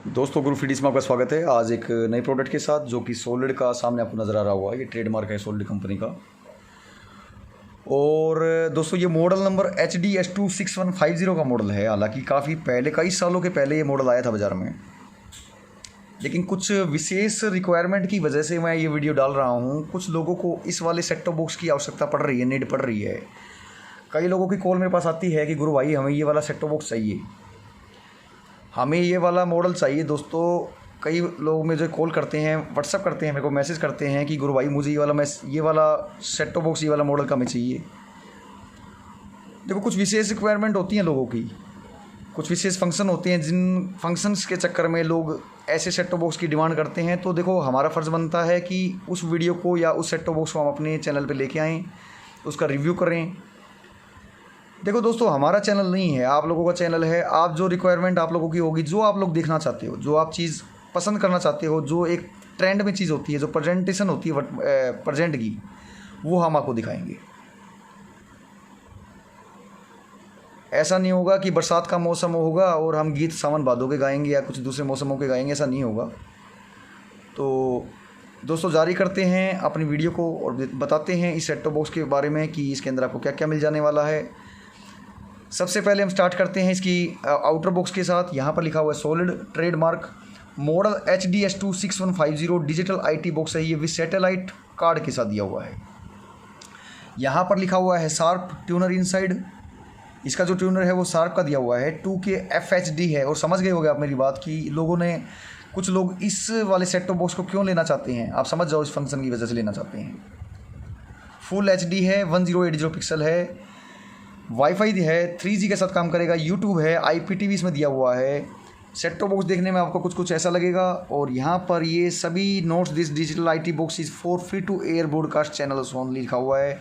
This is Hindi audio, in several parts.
दोस्तों गुरु फीडीज में आपका स्वागत है। आज एक नए प्रोडक्ट के साथ जो कि सोलिड का सामने आपको नज़र आ रहा हुआ है। ये ट्रेडमार्क है सोलिड कंपनी का। और दोस्तों ये मॉडल नंबर HD S26150 का मॉडल है। हालांकि काफ़ी पहले, कई सालों के पहले ये मॉडल आया था बाज़ार में, लेकिन कुछ विशेष रिक्वायरमेंट की वजह से मैं ये वीडियो डाल रहा हूँ। कुछ लोगों को इस वाले सेट टॉप बॉक्स की आवश्यकता पड़ रही है, नीड पड़ रही है। कई लोगों की कॉल मेरे पास आती है कि गुरु भाई हमें ये वाला सेट टॉप बॉक्स चाहिए, हमें ये वाला मॉडल चाहिए। दोस्तों कई लोग मुझे कॉल करते हैं, व्हाट्सअप करते हैं, मेरे को मैसेज करते हैं कि गुरु भाई मुझे ये वाला सेट टॉप बॉक्स, ये वाला मॉडल का हमें चाहिए। देखो कुछ विशेष रिक्वायरमेंट होती हैं लोगों की, कुछ विशेष फंक्शन होते हैं, जिन फंक्शंस के चक्कर में लोग ऐसे सेट टॉप बॉक्स की डिमांड करते हैं। तो देखो हमारा फ़र्ज़ बनता है कि उस वीडियो को या उस सेट टॉप बॉक्स को हम अपने चैनल पर लेके आएँ, उसका रिव्यू करें। देखो दोस्तों हमारा चैनल नहीं है, आप लोगों का चैनल है। आप जो रिक्वायरमेंट आप लोगों की होगी, जो आप लोग देखना चाहते हो, जो आप चीज़ पसंद करना चाहते हो, जो एक ट्रेंड में चीज़ होती है, जो प्रेजेंटेशन होती है प्रेजेंट की, वो हम आपको दिखाएंगे। ऐसा नहीं होगा कि बरसात का मौसम होगा और हम गीत सावन भादों के गाएंगे या कुछ दूसरे मौसमों के गाएंगे, ऐसा नहीं होगा। तो दोस्तों जारी करते हैं अपनी वीडियो को और बताते हैं इस सेट टॉप बॉक्स के बारे में कि इसके अंदर आपको क्या क्या मिल जाने वाला है। सबसे पहले हम स्टार्ट करते हैं इसकी आउटर बॉक्स के साथ। यहाँ पर लिखा हुआ है solid trademark model HD S26150 digital IT box है। ये विद सैटेलाइट कार्ड के साथ दिया हुआ है। यहाँ पर लिखा हुआ है शार्प ट्यूनर इनसाइड। इसका जो ट्यूनर है वो शार्प का दिया हुआ है, 2K FHD है। और समझ गए होंगे आप मेरी बात कि कुछ लोग इस वाले सेट टॉप बॉक्स को क्यों लेना चाहते हैं। आप समझ जाओ, इस फंक्शन की वजह से लेना चाहते हैं। फुल HD है, 1080 पिक्सल है, वाईफाई है, 3G के साथ काम करेगा, यूट्यूब है, IPTV इसमें दिया हुआ है। सेट टॉप बॉक्स देखने में आपको कुछ ऐसा लगेगा। और यहाँ पर ये सभी notes this digital IT box is for free to air broadcast channels only लिखा हुआ है।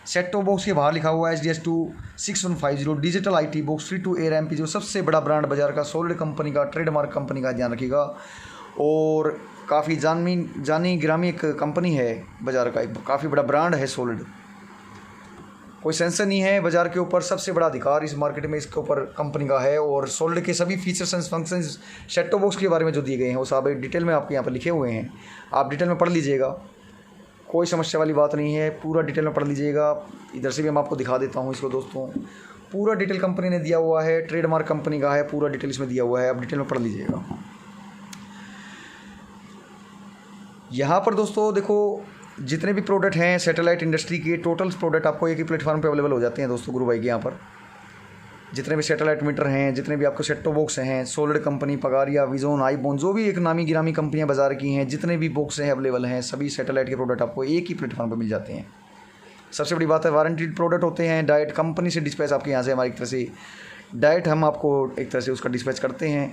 सेट टॉप बॉक्स के बाहर लिखा हुआ है HD S26150 digital IT box free to air MP, जो सबसे बड़ा ब्रांड बाजार का सोलिड कंपनी का, ट्रेडमार्क कंपनी का, ध्यान रखिएगा। और काफ़ी जानी गिरामी एक कंपनी है बाज़ार का, एक काफ़ी बड़ा ब्रांड है सोलिड। कोई सेंसर नहीं है बाज़ार के ऊपर, सबसे बड़ा अधिकार इस मार्केट में इसके ऊपर कंपनी का है। और सोलिड के सभी features and functions set top box के बारे में जो दिए गए हैं वो सब डिटेल में आपके यहाँ पर लिखे हुए हैं। आप डिटेल में पढ़ लीजिएगा, कोई समस्या वाली बात नहीं है, पूरा डिटेल में पढ़ लीजिएगा। इधर से भी मैं आपको दिखा देता हूँ इसको। दोस्तों पूरा डिटेल कंपनी ने दिया हुआ है, ट्रेडमार्क कंपनी का है, पूरा डिटेल इसमें दिया हुआ है, आप डिटेल में पढ़ लीजिएगा। यहाँ पर दोस्तों देखो जितने भी प्रोडक्ट हैं सैटेलाइट इंडस्ट्री के, टोटल प्रोडक्ट आपको एक ही प्लेटफॉर्म पे अवेलेबल हो जाते हैं दोस्तों गुरु भाई के यहाँ पर। जितने भी सैटेलाइट मीटर हैं, जितने भी आपको सेट टॉप बॉक्स हैं, सोलिड कंपनी, पगारिया, विजोन, आईबोन, जो भी एक नामी गिरामी कंपनियां बाजार की हैं, जितने भी बॉक्स हैं अवेलेबल हैं, सभी सैटेलाइट के प्रोडक्ट आपको एक ही प्लेटफॉर्म पर मिल जाते हैं। सबसे बड़ी बात है वारंटीड प्रोडक्ट होते हैं। डायरेक्ट कंपनी से डिस्पैच आपके यहाँ से, हमारी तरफ से डायरेक्ट हम आपको एक तरह से उसका डिस्पैच करते हैं।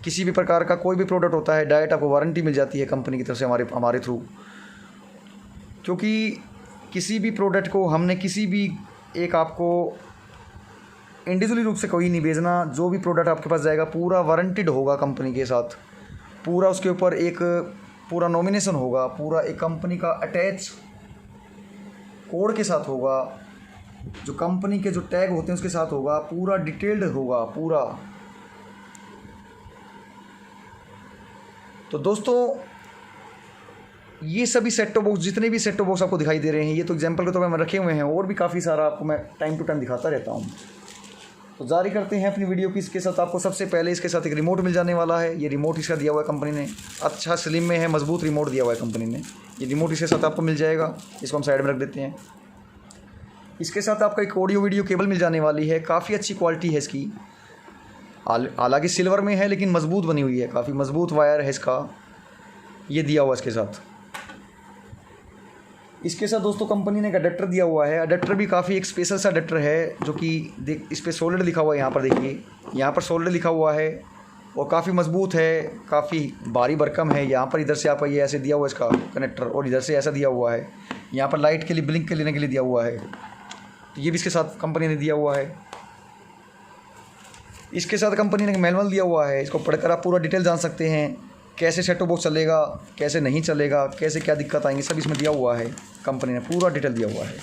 किसी भी प्रकार का कोई भी प्रोडक्ट होता है, डायरेक्ट आपको वारंटी मिल जाती है कंपनी की तरफ से हमारे थ्रू। क्योंकि किसी भी प्रोडक्ट को हमने किसी भी एक आपको इंडिविजुअली रूप से कोई नहीं भेजना। जो भी प्रोडक्ट आपके पास जाएगा पूरा वारंटिड होगा कंपनी के साथ, पूरा उसके ऊपर एक पूरा नॉमिनेशन होगा, पूरा एक कंपनी का अटैच कोड के साथ होगा, जो कंपनी के जो टैग होते हैं उसके साथ होगा, पूरा डिटेल्ड होगा पूरा। तो दोस्तों ये सभी सेट टॉप बॉक्स, जितने भी सेट टॉप बॉक्स आपको दिखाई दे रहे हैं, ये तो एग्जांपल के तौर पर रखे हुए हैं, और भी काफ़ी सारा आपको मैं टाइम टू टाइम दिखाता रहता हूँ। तो जारी करते हैं अपनी वीडियो की। इसके साथ आपको सबसे पहले इसके साथ एक रिमोट मिल जाने वाला है। ये रिमोट इसका दिया हुआ है कंपनी ने, अच्छा स्लिम में है, मजबूत रिमोट दिया हुआ है कंपनी ने। ये रिमोट इसके साथ आपको मिल जाएगा। इसको हम साइड में रख देते हैं। इसके साथ आपका एक ऑडियो वीडियो केबल मिल जाने वाली है, काफ़ी अच्छी क्वालिटी है इसकी। हालांकि सिल्वर में है लेकिन मजबूत बनी हुई है, काफ़ी मजबूत वायर है इसका, ये दिया हुआ इसके साथ। इसके साथ दोस्तों कंपनी ने एक अडेप्टर दिया हुआ है। अडेप्टर भी काफ़ी एक स्पेशल सा अडेप्टर है, जो कि इस पर सोलिड लिखा हुआ है। यहाँ पर देखिए, यहाँ पर सोलिड लिखा हुआ है और काफ़ी मजबूत है, काफ़ी भारी भरकम है। यहाँ पर इधर से आपका ये ऐसे दिया हुआ है इसका कनेक्टर, और इधर से ऐसा दिया हुआ है। यहाँ पर लाइट के लिए, ब्लिंक के लेने के लिए दिया हुआ है। तो ये भी इसके साथ कंपनी ने दिया हुआ है। इसके साथ कंपनी ने एक मैनुअल दिया हुआ है, इसको पढ़कर आप पूरा डिटेल जान सकते हैं। कैसे सेट टॉप बॉक्स चलेगा, कैसे नहीं चलेगा, कैसे क्या दिक्कत आएंगी, सब इसमें दिया हुआ है। कंपनी ने पूरा डिटेल दिया हुआ है।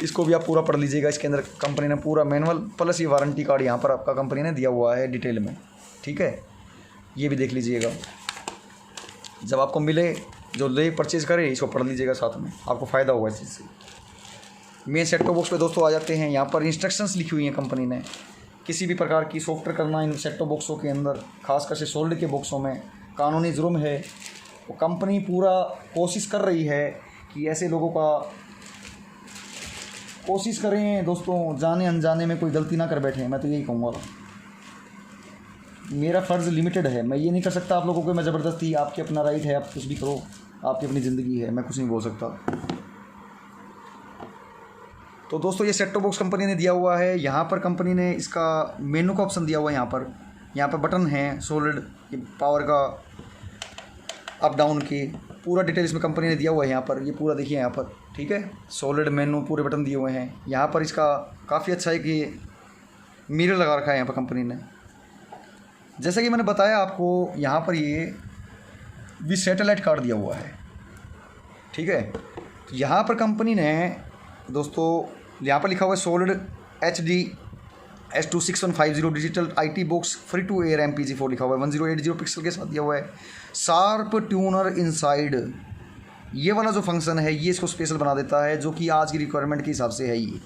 इसको भी आप पूरा पढ़ लीजिएगा। इसके अंदर कंपनी ने पूरा मैनुअल प्लस ये वारंटी कार्ड यहाँ पर आपका कंपनी ने दिया हुआ है डिटेल में। ठीक है, ये भी देख लीजिएगा। जब आपको मिले, जो ले परचेज़ करे इसको पढ़ लीजिएगा, साथ में आपको फ़ायदा होगा इस चीज़ से। मेन सेट टॉप बॉक्स पे दोस्तों आ जाते हैं। यहाँ पर इंस्ट्रक्शंस लिखी हुई हैं कंपनी ने, किसी भी प्रकार की सॉफ्टवेयर करना इन सेट टॉप बॉक्सों के अंदर, खासकर से सोल्ड के बॉक्सों में कानूनी जुर्म है। तो कंपनी पूरा कोशिश कर रही है कि ऐसे लोगों का कोशिश करें दोस्तों, जाने अनजाने में कोई गलती ना कर बैठे। मैं तो यही कहूँगा, मेरा फ़र्ज़ लिमिटेड है, मैं ये नहीं कर सकता आप लोगों को मैं ज़बरदस्ती, आपकी अपना राइट है, आप कुछ भी करो, आपकी अपनी ज़िंदगी है, मैं कुछ नहीं बोल सकता। तो दोस्तों ये सेट टॉप बॉक्स कंपनी ने दिया हुआ है। यहाँ पर कंपनी ने इसका मेनू का ऑप्शन दिया हुआ है। यहाँ पर बटन है सॉलिड पावर का, अप डाउन के पूरा डिटेल इसमें कंपनी ने दिया हुआ है। यहाँ पर ये पूरा देखिए, यहाँ पर ठीक है, सॉलिड मेनू पूरे बटन दिए हुए हैं। यहाँ पर इसका काफ़ी अच्छा है कि मिरर लगा रखा है यहाँ पर कंपनी ने। जैसा कि मैंने बताया आपको, यहाँ पर ये भी सैटेलाइट कार्ड दिया हुआ है, ठीक है। तो यहाँ पर कंपनी ने दोस्तों, यहाँ पर लिखा हुआ है solid HD S26150 digital IT box free to air MPG4 लिखा हुआ है, 1080 पिक्सल के साथ दिया हुआ है। शार्प ट्यूनर इनसाइड, ये वाला जो फंक्शन है ये इसको स्पेशल बना देता है, जो कि आज की रिक्वायरमेंट के हिसाब से है। ये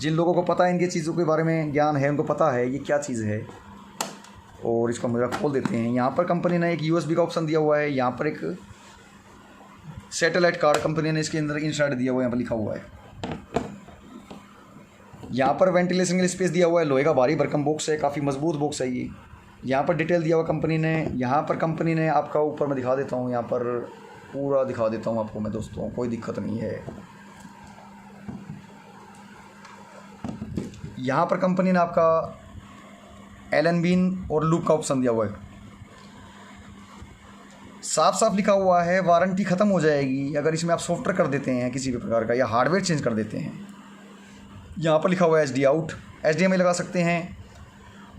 जिन लोगों को पता है, इनके चीज़ों के बारे में ज्ञान है, उनको पता है ये क्या चीज़ है। और इसको हम खोल देते हैं। यहाँ पर कंपनी ने एक USB का ऑप्शन दिया हुआ है। यहाँ पर एक सैटेलाइट कार्ड कंपनी ने इसके अंदर इनसाइड दिया हुआ है, यहाँ पर लिखा हुआ है। यहाँ पर वेंटिलेशन के लिए स्पेस दिया हुआ है। लोहे का भारी भरकम बॉक्स है, काफ़ी मजबूत बॉक्स है ये। यहाँ पर डिटेल दिया हुआ कंपनी ने। यहाँ पर कंपनी ने आपका ऊपर मैं दिखा देता हूँ, यहाँ पर पूरा दिखा देता हूँ आपको मैं दोस्तों, कोई दिक्कत नहीं है। यहाँ पर कंपनी ने आपका एलन बीन और लूप का ऑप्शन दिया हुआ है। साफ साफ लिखा हुआ है वारंटी ख़त्म हो जाएगी अगर इसमें आप सॉफ्टवेयर कर देते हैं किसी भी प्रकार का, या हार्डवेयर चेंज कर देते हैं। यहाँ पर लिखा हुआ है HD आउट, HDMI लगा सकते हैं।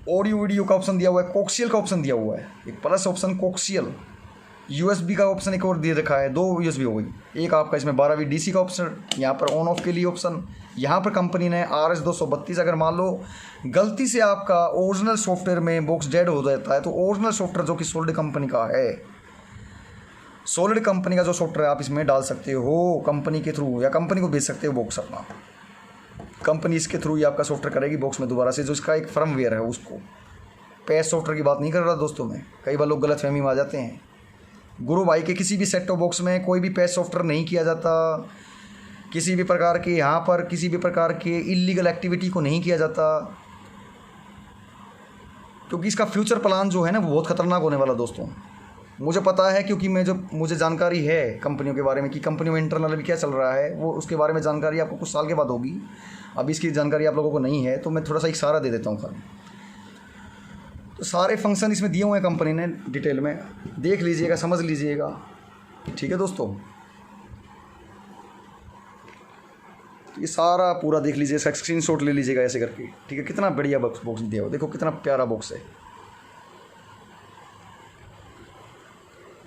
ऑडियो वीडियो का ऑप्शन दिया हुआ है। कोक्सियल का ऑप्शन दिया हुआ है, एक प्लस ऑप्शन कोक्सियल। USB का ऑप्शन एक और दे रखा है, 2 USB हो गई। एक आपका इसमें 12V DC का ऑप्शन, यहाँ पर ऑन ऑफ के लिए ऑप्शन। यहाँ पर कंपनी ने RS232, अगर मान लो गलती से आपका ओरिजिनल सॉफ्टवेयर में बॉक्स डेड हो जाता है, तो ओरिजिनल सॉफ्टवेयर जो कि सॉलिड कंपनी का है, सॉलिड कंपनी का जो सॉफ्टवेयर आप इसमें डाल सकते हो कंपनी के थ्रू, या कंपनी को भेज सकते हो बॉक्स अपना। कंपनी इसके थ्रू ही आपका सॉफ्टवेयर करेगी बॉक्स में दोबारा से, जो इसका एक फर्मवेयर है उसको। पैच सॉफ्टवेयर की बात नहीं कर रहा दोस्तों मैं, कई बार लोग गलतफहमी में आ जाते हैं। गुरु भाई के किसी भी सेट टॉप बॉक्स में कोई भी पैच सॉफ्टवेयर नहीं किया जाता, किसी भी प्रकार के यहाँ पर किसी भी प्रकार के इलीगल एक्टिविटी को नहीं किया जाता, क्योंकि इसका फ्यूचर प्लान जो है ना वो बहुत ख़तरनाक होने वाला दोस्तों। मुझे पता है, क्योंकि मुझे जानकारी है कंपनियों के बारे में कि कंपनियों में इंटरनल भी क्या चल रहा है, वो उसके बारे में जानकारी आपको कुछ साल के बाद होगी। अभी इसकी जानकारी आप लोगों को नहीं है, तो मैं थोड़ा सा एक सहारा दे देता हूँ खाली। तो सारे फंक्शन इसमें दिए हुए हैं कंपनी ने, डिटेल में देख लीजिएगा, समझ लीजिएगा, ठीक है दोस्तों। ये सारा पूरा देख लीजिए, इसका स्क्रीनशॉट ले लीजिएगा ऐसे करके, ठीक है। कितना बढ़िया बॉक्स दिया हुआ, देखो कितना प्यारा बॉक्स है।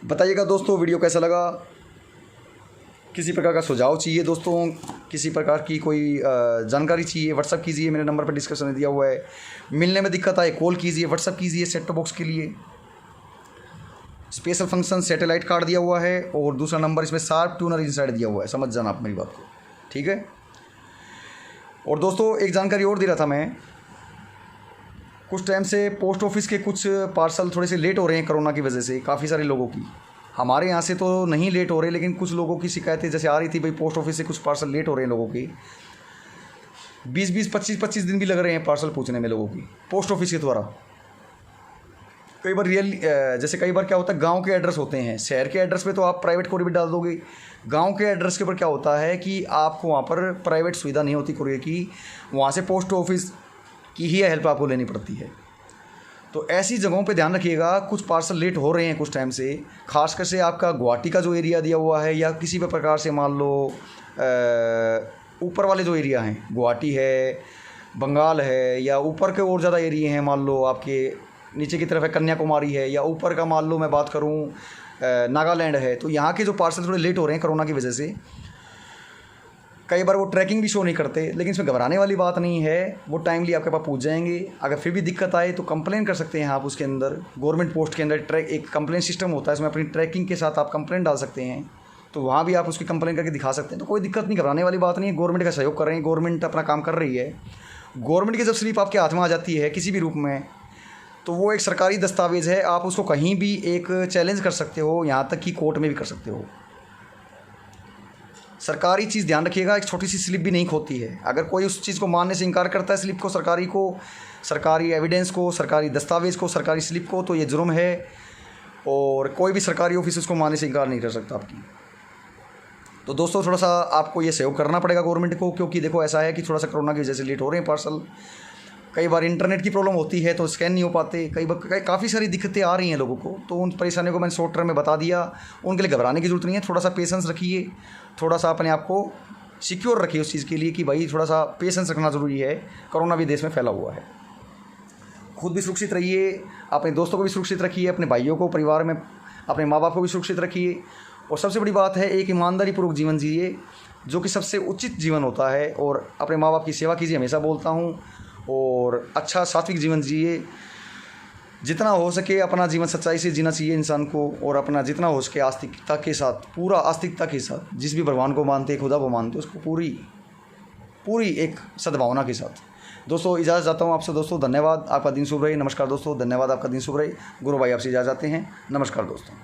बताइएगा दोस्तों वीडियो कैसा लगा। किसी प्रकार का सुझाव चाहिए दोस्तों, किसी प्रकार की कोई जानकारी चाहिए, व्हाट्सअप कीजिए, मेरे नंबर पर डिस्क्रिप्शन में दिया हुआ है। मिलने में दिक्कत आए कॉल कीजिए, व्हाट्सअप कीजिए सेट टॉप बॉक्स के लिए। स्पेशल फंक्शन सैटेलाइट कार्ड दिया हुआ है, और दूसरा नंबर इसमें शार्प ट्यूनर इनसाइड दिया हुआ है, समझ जाना आप मेरी बात को, ठीक है। और दोस्तों एक जानकारी और दे रहा था मैं, कुछ टाइम से पोस्ट ऑफिस के कुछ पार्सल थोड़े से लेट हो रहे हैं कोरोना की वजह से, काफ़ी सारे लोगों की। हमारे यहाँ से तो नहीं लेट हो रहे, लेकिन कुछ लोगों की शिकायतें जैसे आ रही थी, भाई पोस्ट ऑफिस से कुछ पार्सल लेट हो रहे हैं लोगों की। 20-20, 25-25 दिन भी लग रहे हैं पार्सल पहुँचने में लोगों की, पोस्ट ऑफिस के द्वारा। कई बार जैसे कई बार क्या होता है, गांव के एड्रेस होते हैं, शहर के एड्रेस पे तो आप प्राइवेट कोरियर भी डाल दोगे। गांव के एड्रेस के ऊपर क्या होता है कि आपको वहाँ पर प्राइवेट सुविधा नहीं होती कोरियर की, वहाँ से पोस्ट ऑफिस की ही हेल्प आपको लेनी पड़ती है। तो ऐसी जगहों पे ध्यान रखिएगा, कुछ पार्सल लेट हो रहे हैं कुछ टाइम से, खासकर से आपका गुवाहाटी का जो एरिया दिया हुआ है, या किसी भी प्रकार से मान लो ऊपर वाले जो एरिया हैं, गुवाहाटी है, बंगाल है, या ऊपर के और ज़्यादा एरिया हैं, मान लो आपके नीचे की तरफ है कन्याकुमारी है, या ऊपर का मान लो मैं बात करूँ नागालैंड है, तो यहाँ के जो पार्सल थोड़े लेट हो रहे हैं कोरोना की वजह से। कई बार वो ट्रैकिंग भी शो नहीं करते, लेकिन इसमें घबराने वाली बात नहीं है, वो टाइमली आपके पास पहुंच जाएंगे। अगर फिर भी दिक्कत आए तो कंप्लेन कर सकते हैं आप उसके अंदर। गवर्नमेंट पोस्ट के अंदर एक कंप्लेन सिस्टम होता है, उसमें अपनी ट्रैकिंग के साथ आप कंप्लेन डाल सकते हैं, तो वहाँ भी आप उसकी कंप्लेन करके दिखा सकते हैं। तो कोई दिक्कत नहीं, घबराने वाली बात नहीं है। गवर्नमेंट का सहयोग कर रहे हैं, गवर्नमेंट अपना काम कर रही है। गवर्नमेंट की जब स्लिप आपके हाथ में आ जाती है किसी भी रूप में, तो वो एक सरकारी दस्तावेज़ है, आप उसको कहीं भी एक चैलेंज कर सकते हो, यहाँ तक कि कोर्ट में भी कर सकते हो। सरकारी चीज़ ध्यान रखिएगा, एक छोटी सी स्लिप भी नहीं खोती है। अगर कोई उस चीज़ को मानने से इनकार करता है, स्लिप को, सरकारी एविडेंस को, सरकारी दस्तावेज़ को, सरकारी स्लिप को, तो ये जुर्म है और कोई भी सरकारी ऑफिस उसको मानने से इनकार नहीं कर सकता आपकी। तो दोस्तों थोड़ा सा आपको ये सहयोग करना पड़ेगा गवर्नमेंट को, क्योंकि देखो ऐसा है कि थोड़ा सा कोरोना की वजह से लेट हो रहे हैं पार्सल। कई बार इंटरनेट की प्रॉब्लम होती है तो स्कैन नहीं हो पाते, काफ़ी सारी दिक्कतें आ रही हैं लोगों को। तो उन परेशानियों को मैंने शॉर्ट टर्म में बता दिया। उनके लिए घबराने की ज़रूरत नहीं है, थोड़ा सा पेशेंस रखिए, थोड़ा सा अपने आप को सिक्योर रखिए उस चीज़ के लिए कि भाई थोड़ा सा पेशेंस रखना ज़रूरी है। कोरोना भी देश में फैला हुआ है। खुद भी सुरक्षित रहिए, अपने दोस्तों को भी सुरक्षित रखिए, अपने भाइयों को, परिवार में अपने माँ बाप को भी सुरक्षित रखिए। और सबसे बड़ी बात है, एक ईमानदारीपूर्वक जीवन जिए, जो कि सबसे उचित जीवन होता है। और अपने माँ बाप की सेवा कीजिए, हमेशा बोलता हूँ। और अच्छा सात्विक जीवन जिए, जितना हो सके अपना जीवन सच्चाई से जीना चाहिए इंसान को। और अपना जितना हो सके आस्तिकता के साथ, पूरा आस्तिकता के साथ, जिस भी भगवान को मानते, खुदा को मानते, उसको पूरी एक सद्भावना के साथ। दोस्तों इजाज़त चाहता हूँ आपसे। दोस्तों धन्यवाद, आपका दिन शुभ रहे। नमस्कार दोस्तों, धन्यवाद, आपका दिन शुभ रहे। गुरु भाई आपसे इजाज़त चाहते हैं। नमस्कार दोस्तों।